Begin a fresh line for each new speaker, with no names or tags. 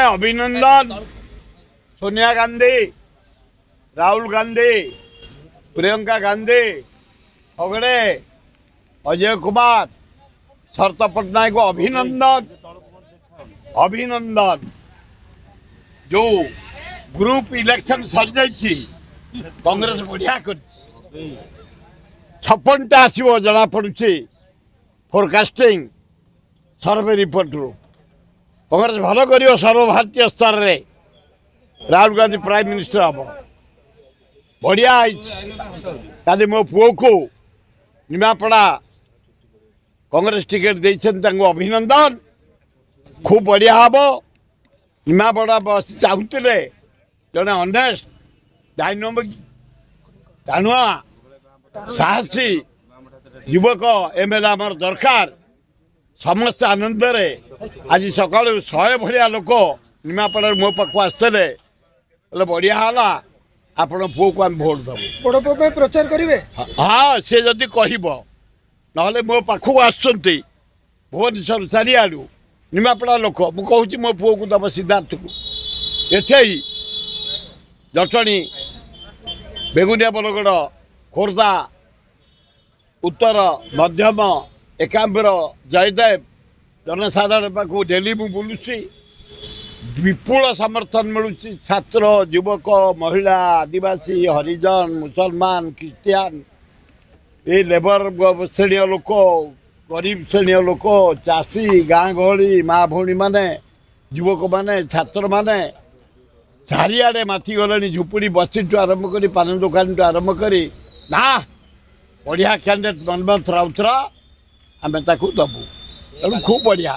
अभिनंदन सोनिया गांधी, राहुल गांधी, प्रियंका गांधी, अगड़े अजय कुमार, शरत पट्टनायक को अभिनंदन अभिनंदन। जो ग्रुप इलेक्शन सर जाइए कांग्रेस बढ़िया कर 56टा आसो जना पड़ुछि फोरकास्टिंग सर्वे रिपोर्ट रू कांग्रेस भल कर सर्वभारतीय स्तर में राहुल गांधी प्राइम मिनिस्टर हम बढ़िया कल मो पुओ को निमापड़ा कांग्रेस टिकेट देते अभिनंदन खूब बढ़िया हम निमापड़ा बस चाहूले जड़े अनेस्ट डायनामिक टाणुआ साहसी युवक एमएलए आमर दरकार समस्त आनंद आज सका 100 भाया लोक निमापड़ा मो पाक आसते बढ़िया है आपण पुओ को आम भोट दबु
बड़ पुओ प्रचार करेंगे।
हाँ सी जदि कह ना मो पाखक आसुँच भुवनेश्वर चारिआडू निमापड़ा लोक मुझे मो पुओ को दब सिद्धार्थ को एठे जटणी बेगुनिया बरगड़ खोर्धा उत्तर मध्यम एकाम्बर जयदेव जनसाधारण पाक डेली मु बुलूसी विपुल समर्थन मिलूँ छात्र युवक महिला आदिवासी हरिजन मुसलमान क्रिश्चियन ये लेबर श्रेणी लोक गरीब श्रेणी लोक चाषी गाँ गहली माँ भौणी माने युवक माने छात्र माने चारिआडे माथि गले झुपुड़ी बसी आरंभ कर पान दुकान आरंभ कर ना बढ़िया कैंडिडेट मनमोहन राउतर आम दबू तेणु खूब बढ़िया।